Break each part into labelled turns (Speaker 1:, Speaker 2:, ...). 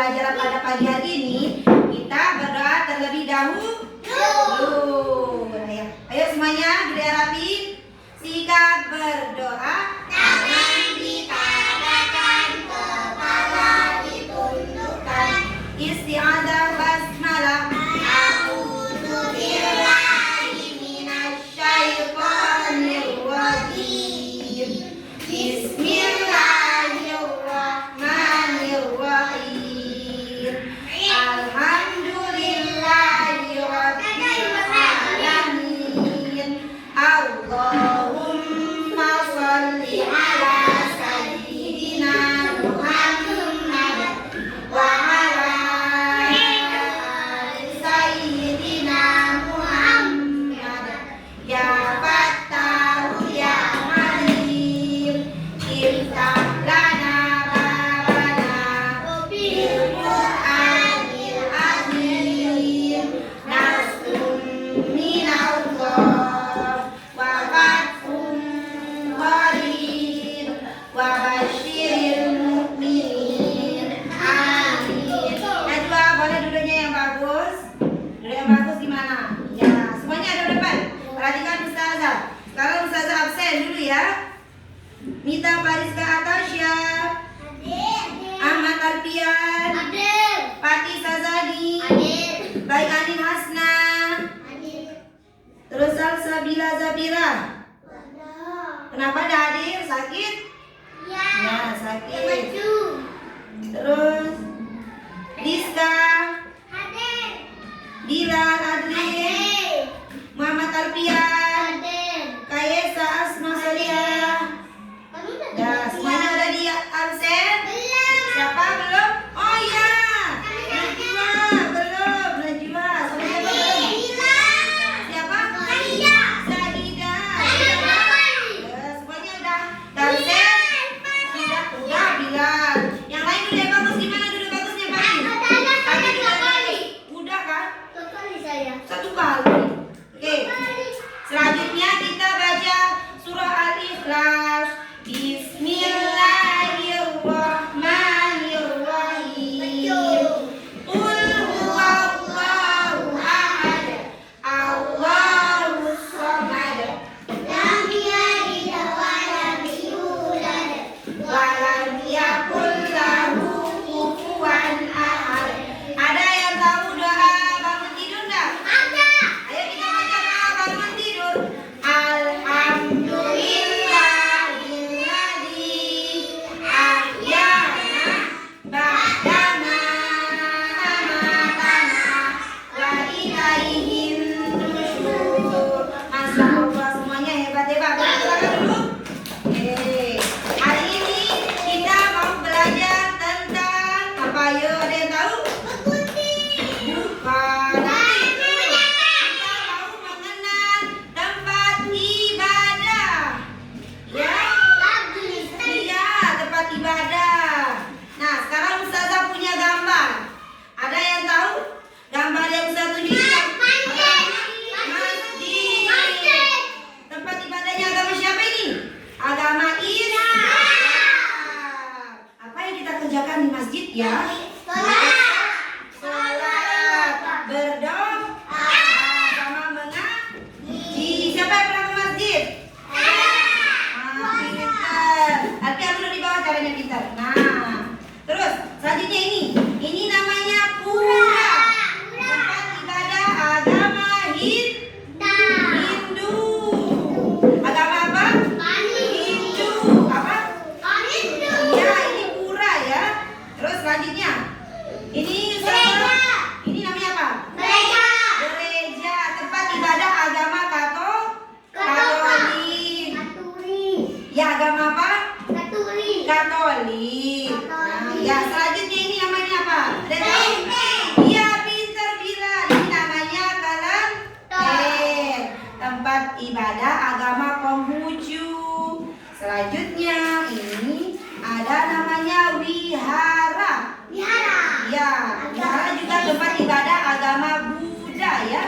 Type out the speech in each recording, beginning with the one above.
Speaker 1: pembelajaran pada pagi hari ini, kita berdoa terlebih dahulu. Ayo semuanya berdiri, sikap berdoa. Tangan ditadahkan, kepala ditundukkan. Isti'adzah basmalah. A'udzubillahi minasyaitonir rajim. Bismillahirrahmanirrahim. Alhamdulillahirabbil alamin. Allahumma shalli ala sayyidina Muhammad wa ala ali sayyidina Muhammad. Ya Fattahu ya Alim, iftah lana babana bil Qur'anil azim. Nasrun minallah wa fathun qarib wa basyiril mu'minin. Amin. Najwa, boleh duduknya yang bagus. Duduk yang bagus gimana? Ya, semuanya ada depan. Perhatikan Ustazah. Sekarang Ustazah absen dulu ya. Nita Pariska Atasya, Ahmad Alfian, Pati Sazadi, Baik Anin Hasna, terus Salsabila Zabira. Kenapa tidak hadir? Sakit? Ya, sakit. Terus Rizka, Dilan Adlin, Muhammad Alfian, Kayesa Asma Salihah. Ya, semuanya udah di absen? Siapa belum? Oh iya, Najwa belum. Najwa, semuanya belum. Siapa? Zahida. Ya, semuanya udah absen? Udah bilang. Yang lain udah bagus, gimana dulu bagusnya Pak? Udah kan? Satu kali. Oke. Selanjutnya kita baca surah Al-Ikhlas. Bismillahirrahmanirrahim. Qul huwallahu ahad, Allahus samad, lam yalid wa lam yulad wa lam yakul lahu kufuwan ahad. Ada yang tahu doa bangun tidur enggak? Ada. Ayo kita baca doa bangun tidur. Alhamdulillahilladzi ahyana ba'dama amatana wa ilaihin nusyur. Masya Allah, semuanya hebat-hebat. Silakan dulu. Hari ini kita mau belajar tentang apa? Ayo, ada yang tahu? Bukan. Kita mau mengenal tempat ibadah. Ya, iya, tempat ibadah. Nah, sekarang Ustazah punya gambar. Ada yang tahu gambar yang Ustazah tunjukkan? Masjid. Tempat ibadahnya agama siapa ini? Agama Islam. Apa yang kita kerjakan di masjid ya? Sholat, berdoa, sama mengaji. Siapa yang pernah ke masjid? Pintar. Alfian dulu di bawah caranya pintar. Nah, terus selanjutnya ini namanya pura. Tempat ibadah agama Hindu. Agama apa? Hindu. Apa? Ya, ini pura ya. Terus selanjutnya ini ini namanya apa? Gereja. Tempat ibadah agama Katolik. Ya, agama apa? Katolik. Nah, ya, selanjutnya ini namanya apa? Ada tahu? Iya, pintar Bila. Ini namanya kelenteng. Tempat ibadah agama Konghucu. Selanjutnya ini ada namanya wihara. Ya, wihara juga tempat ibadah agama Buddha ya.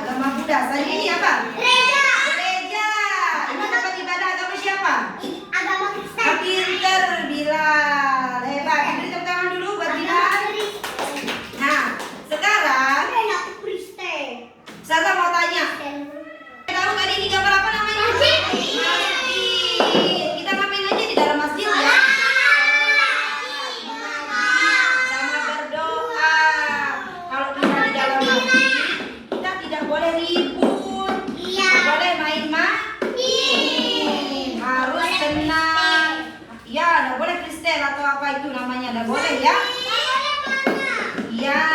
Speaker 1: Agama Buddha. Selanjutnya ini apa? Gereja. Ini tempat ibadah agama siapa?
Speaker 2: Agama Kristen.
Speaker 1: Pinter Bilal. Hebat. Beri tepuk tangan dulu buat Bilal. toilet atau apa itu namanya, nggak boleh ya? Iya.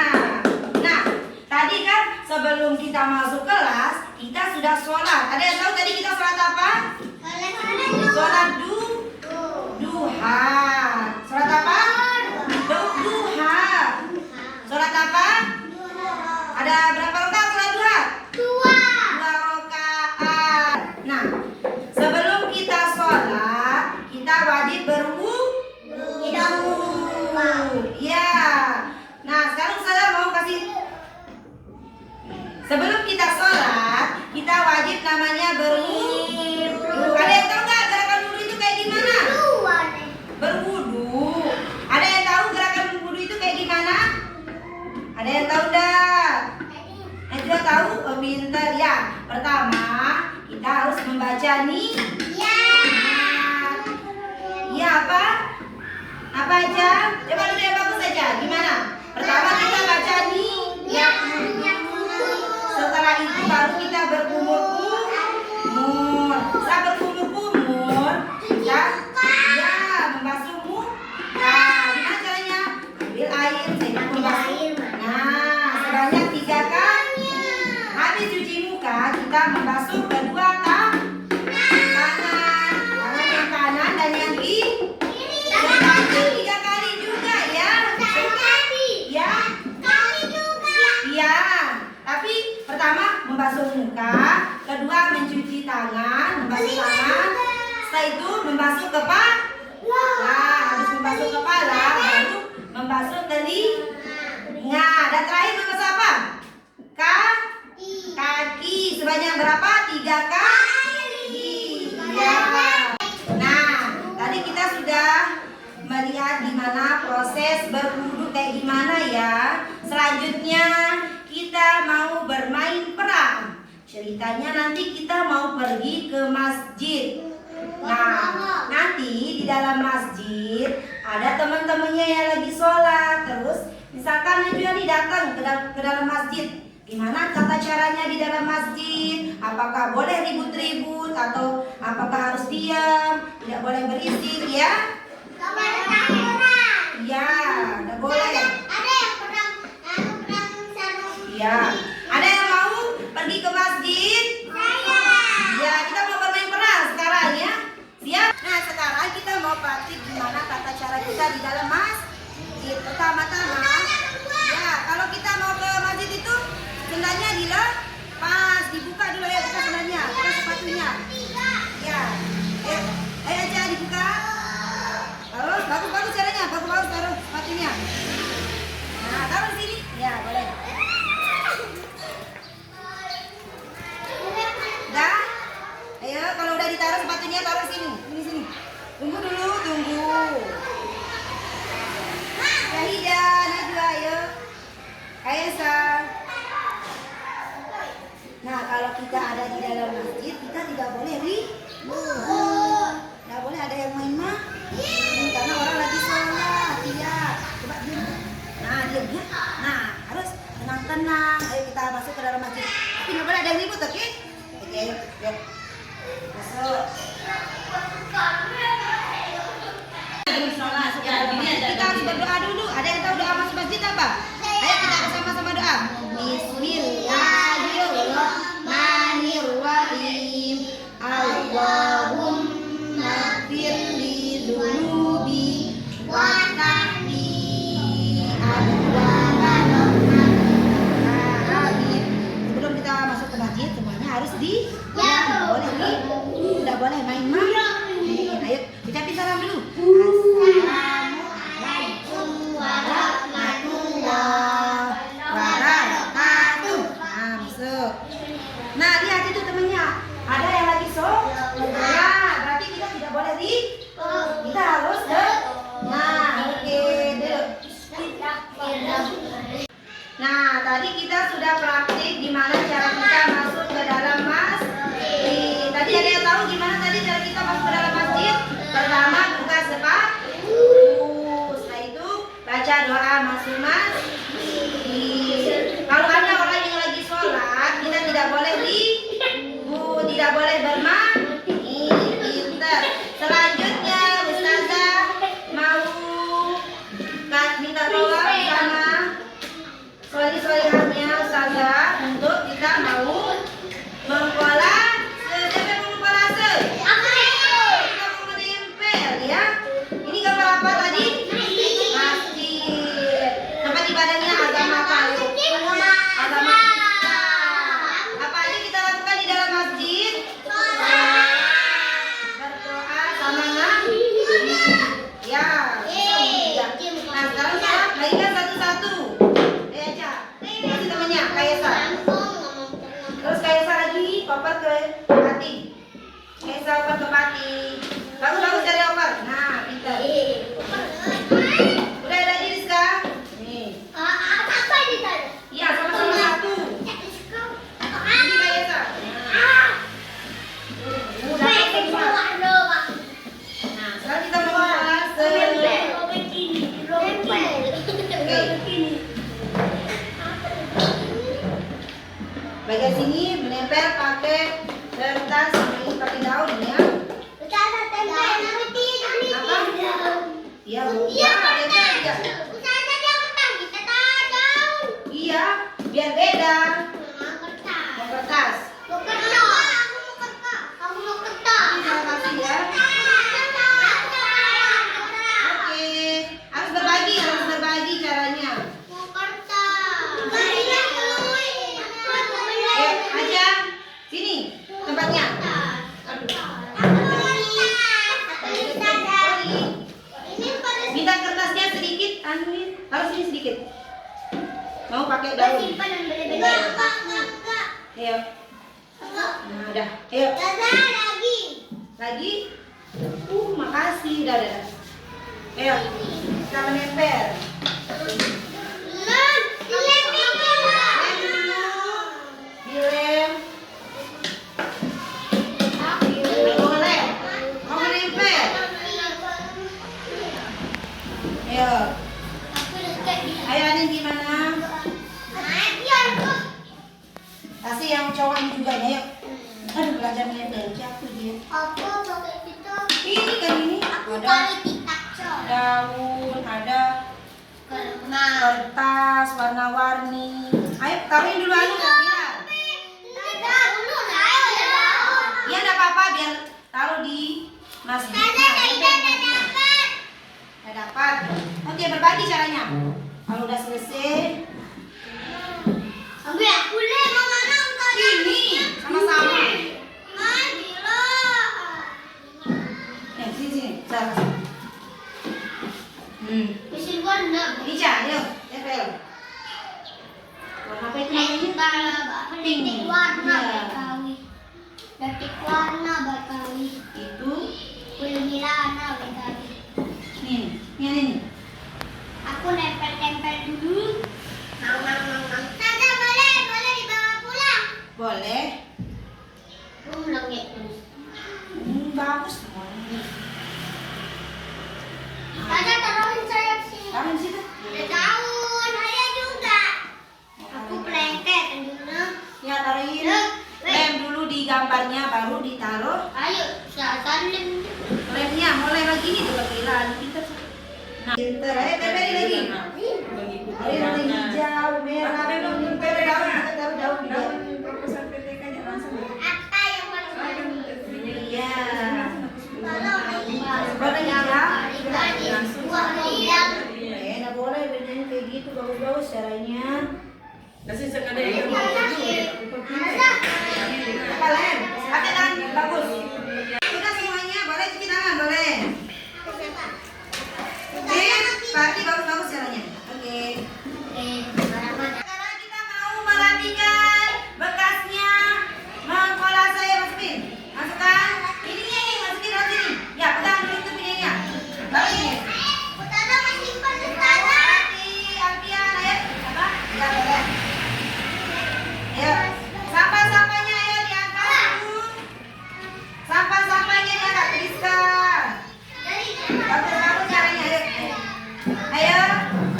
Speaker 1: Nah, tadi kan sebelum kita masuk kelas, kita sudah sholat. Ada yang tahu tadi kita sholat apa? Sholat duha. Sholat apa? Duha. Sholat apa? Ada berapa rakaat sholat duha? 2 rakaat. Nah, sebelum kita sholat, kita wajib berwudu. Ya. Nah, sekarang saya mau kasih. Sebelum kita sholat, kita wajib namanya berwudu. Ada yang tahu nggak gerakan wudu itu kayak gimana? Berwudu. Ada yang tahu gerakan wudu itu kayak gimana? Ada yang tahu nggak? Yang juga tahu? Oh, pintar ya. Pertama, kita harus membaca nih. Iya apa? Apa aja? Coba dulu yang bagus aja. Gimana? Pertama kita baca nih. Ya. Setelah itu baru kita berkumur-kumur. Saat berkumur-kumur, kita membasuh muka. Gimana caranya? Ambil air, saya membasuh. Nah, sebanyak 3 kali. Habis cuci muka, kita membasuh kedua tangan yang kanan dan yang kiri. Sebanyak 3 kali juga ya. Ya. Iya. Tapi pertama membasuh muka, kedua mencuci tangan, membasuh tangan. Setelah itu membasuh kepala. Nah, habis membasuh kepala, baru membasuh telinga. Dan terakhir membasuh apa? Kaki. Sebanyak berapa? 3 kali. Ya. Nah, tadi kita sudah melihat gimana proses berwudu kayak gimana ya. Selanjutnya kita mau bermain perang. Ceritanya nanti kita mau pergi ke masjid. Nah, nanti di dalam masjid ada teman-temannya yang lagi sholat. Terus misalkan Najwa datang ke dalam masjid. Gimana tata caranya di dalam masjid? Apakah boleh ribut-ribut atau apakah harus diam? Tidak boleh berisik ya? Ya, tidak boleh. Ya, ada yang mau pergi ke masjid? Ya, kita mau bermain perang sekarang ya. Siap? Nah, sekarang kita mau praktik gimana tata cara kita di dalam masjid. Pertama-tama, ya kalau kita mau ke masjid itu sendalnya dilepas, dibuka dulu ya, buka sendalnya, buka sepatunya. Ya, ayo aja dibuka. Terus bagus-bagus caranya, bagus-bagus taruh sepatunya. Nah, taruh di sini. Ya, boleh. Udah? Ayo, kalau udah ditaruh sepatunya taruh sini. Sini. Tunggu dulu, tunggu. Syahidah, Najwa, ayo. Kaisa. Nah, kalau kita ada di dalam masjid, kita tidak boleh ribut. Tidak boleh ada yang main-main. Karena orang lagi sholat. Iya. Coba diam. Nah, diam ya. Nah, harus tenang-tenang. Ayo kita masuk ke dalam masjid. Tapi nggak boleh ada yang ribut, oke? Oke, yuk. Masuk. Kita harus berdoa dulu. Ada yang tahu doa masuk masjid apa? Ayo kita bersama-sama doa. Bismillahirrahmanirrahim. Allahumma firli dzunubi wa tahdi abwaab. Sebelum kita masuk ke masjid, semuanya harus di. Ya, boleh nih. Tidak boleh main-main. Ayo. Iya, Bu. Ya, ya. Iya, biar beda. Mau kertas. Terima kasih ya. Oke, harus berbagi caranya. Aja, sini tempatnya. Minta kertasnya sedikit, anuin. Harus ini sedikit. Mau pakai daun? Ayo. Nah, udah. Ayo. Lagi? Makasih. Udah. Ayo. Kita menempel. Dilem. Mau menempel. Ayo. Ayo, Anin gimana? Kasih yang cowok ini juga ya, yuk. Aduh, belajar menempel jatuh dia. Ini kan ini ada daun, ada kertas warna-warni. Ayo taruhin dulu anu biar. Iya enggak apa-apa biar taruh di masjid. Udah dapat. Oke, berbagi caranya. Kalau udah selesai, ini sama-sama. Sini. Ica, ayo, tempel. Warna apa itu namanya? Pink.
Speaker 2: Batik warna Betawi.
Speaker 1: Itu.
Speaker 2: Kulirana Betawi.
Speaker 1: Ini.
Speaker 2: Aku nempel-nempel dulu. Tante boleh dibawa pulang.
Speaker 1: Boleh.
Speaker 2: Pulang ya terus.
Speaker 1: Bagus semuanya.
Speaker 2: Tante taruhin saya sini.
Speaker 1: Taruhin situ.
Speaker 2: Ada daun, saya juga. Aku pelengket dulu.
Speaker 1: Ya, taruhin. Lem dulu di gambarnya, baru ditaruh.
Speaker 2: Ayo, saya lem.
Speaker 1: Lemnya mulai lagi nih juga gila, pinter. Nah, pinter. Ayo tempelin lagi. Ayo warna hijau, merah, tempel daun, kita taruh daun di daun.
Speaker 2: Apa yang warna
Speaker 1: Iya.
Speaker 2: warna hitam.
Speaker 1: Nggak boleh bernyanyi kayak gitu, bagus-bagus caranya.
Speaker 3: Kasih sekadar
Speaker 1: Apa lem? Pakai tangan, bagus. Udah semuanya, boleh cuci tangan, boleh. Oke, Pati bagus-bagus caranya. Oke. Sekarang kita mau merapikan bekasnya. Mengkolase ya, masukin. Masukkan. Ininya nih, masukin dalam sini. Ya, pegang dulu itu pinggirnya. Baru ini. Hati, Alfian, ayo. Apa? Ya, boleh. Ayo. Sampah-sampahnya ayo diangkat dulu. Sampah-sampahnya diangkat, Rizka. Bagus-bagus caranya, ayo. Ayo.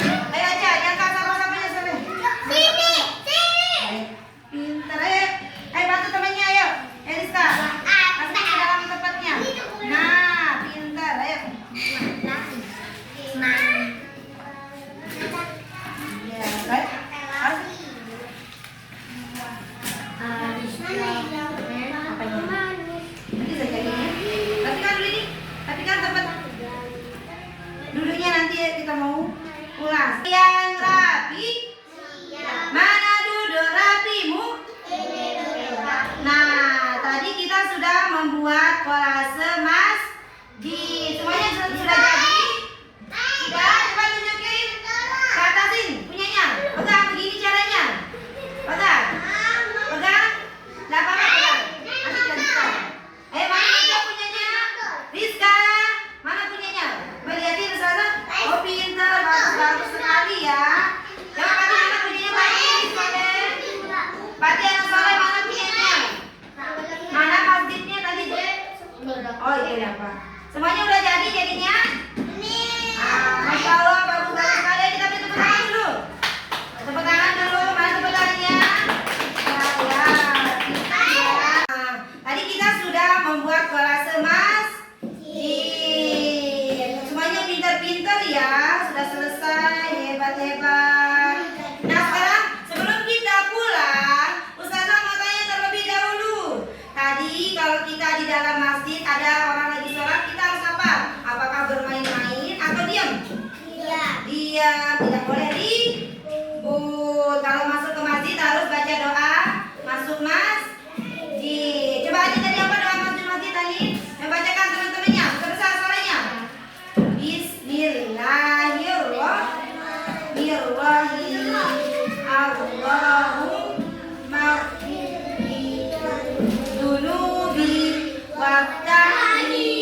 Speaker 1: Ayo aja, diangkat sampah-sampahnya sampai. Ayo. Pintar, ayo. Ayo bantu temannya, ayo. Rizka. Masukin ke dalam tempatnya. Nah, pintar, ayo. Ya, baik. Nanti saya jadinya. Rapikan dulu ini. Rapikan tempat duduknya nanti kita mau ulas. Yang rapi. Mana duduk rapimu? Nah, tadi kita sudah membuat kolase masjid. Semuanya sudah jadi? Sudah, coba tunjukin. Ke atasin, punyanya. Pegang, begini caranya. Pegang. Pegang. Nggak apa-apa, pegang. Nanti jangan. Ayo, mana Rizka punyanya? Rizka, mana punyanya? Melihatin sana. Oh, pintar, bagus sekali ya. Coba Pati, mana punyanya Pati? Pati anak soleh, mana punyanya? Mana masjidnya tadi, Dek? Oh, iya, apa? Semuanya udah jadi jadinya? Masya Allah, bagus sekali. Kita beri tepuk tangan dulu. Tepuk tangan dulu, mana tepuk tangannya? Tadi kita sudah membuat kolase masjid. Semuanya pintar pintar-pintar ya. Sudah selesai. Hebat-hebat. Nah, sekarang sebelum kita pulang, Ustazah mau tanya terlebih dahulu. Tadi kalau kita di dalam masjid ada orang lagi sholat, kita harus apa? Apakah bermain-main atau diam? Diam, tidak boleh ribut. Kalau masuk ke masjid harus baca doa masuk masjid. Coba aja tadi apa doa masuk masjid tadi? Yang bacakan teman-temannya, besar suaranya. Bismillahirrahmanirrahim. Allahumma dunubi waftahli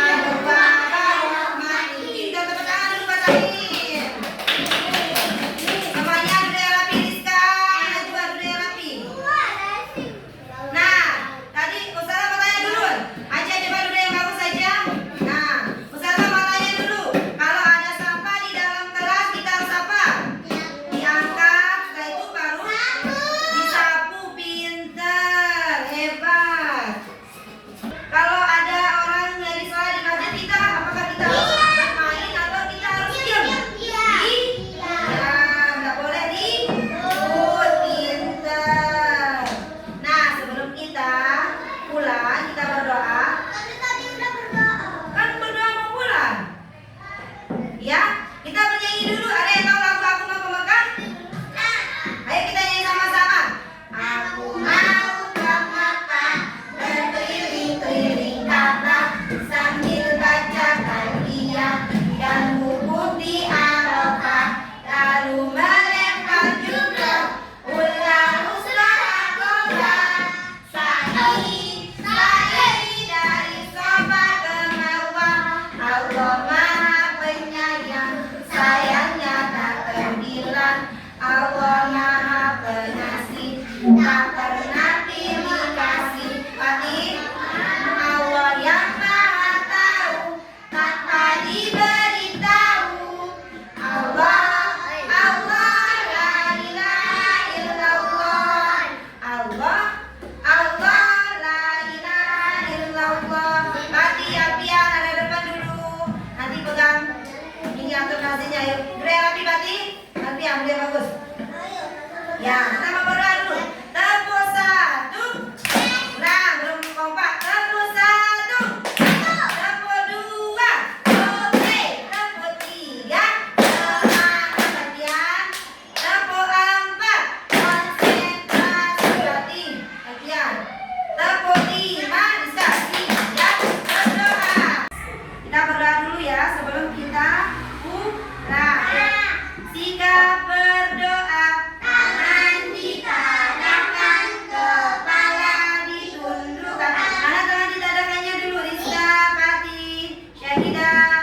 Speaker 1: abwaaba rahmatik. Kita tepuk tangan dulu Pak Tahir. Semuanya duduk rapi Rizka, Najwa duduk rapi. Nah, tadi Ustazah mau tanya dulu. Aja coba duduk yang bagus saja. Nah, Ustazah mau tanya dulu. Kalau ada sampah di dalam kelas kita harus apa? Diangkat, setelah itu baru disapu. Pintar, hebat. Kalau ada orang lagi sholat di masjid kita, apakah kita harus main atau kita harus diam? Diam, nggak boleh ribut. Pintar. Nah, sebelum kita pulang, kita berdoa. Kan berdoa mau pulang. Ya, kita bernyanyi dulu. Ada yang tahu lagu Aku Mau ke Mekah? Ayo kita nyanyi sama-sama. Aku mau ke Mekah, berkeliling-keliling Ka'bah, sambil baca talbiyah dan wukuf di Arafah, lalu melempar jumrah, ulang Aqobah, sa'i dari Shafa ke Marwah. Allah Maha Penyayang, sayangnya tak terbilang. Allah Maha Pengasih, tak pernah pilih kasih. Fatih. Allah yang Maha Tahu, tanpa diberitahu. Allah, Allah, la ilaha illallah. Allah, Allah, la ilaha illallah. Fatih, Apian, ada depan dulu. Nanti pegang ini atur nasinya. Yuk, beri rapi Fatih. Nanti ambil yang bagus. Ya, kita mau berdoa dulu. Tepuk satu. Nah, belum kompak. Tepuk satu. Tepuk dua. Oke. Tepuk tiga. Semangat latihan. Tepuk empat. Konsentrasi berarti latihan. Tepuk lima. Bisa siap berdoa. Kita berdoa dulu ya sebelum kita pulang. Sikap berdoa, tangan ditadahkan, kepala ditundukkan. Mana tangan ditadahkannya dulu? Rizka, Fatih, Syahidah.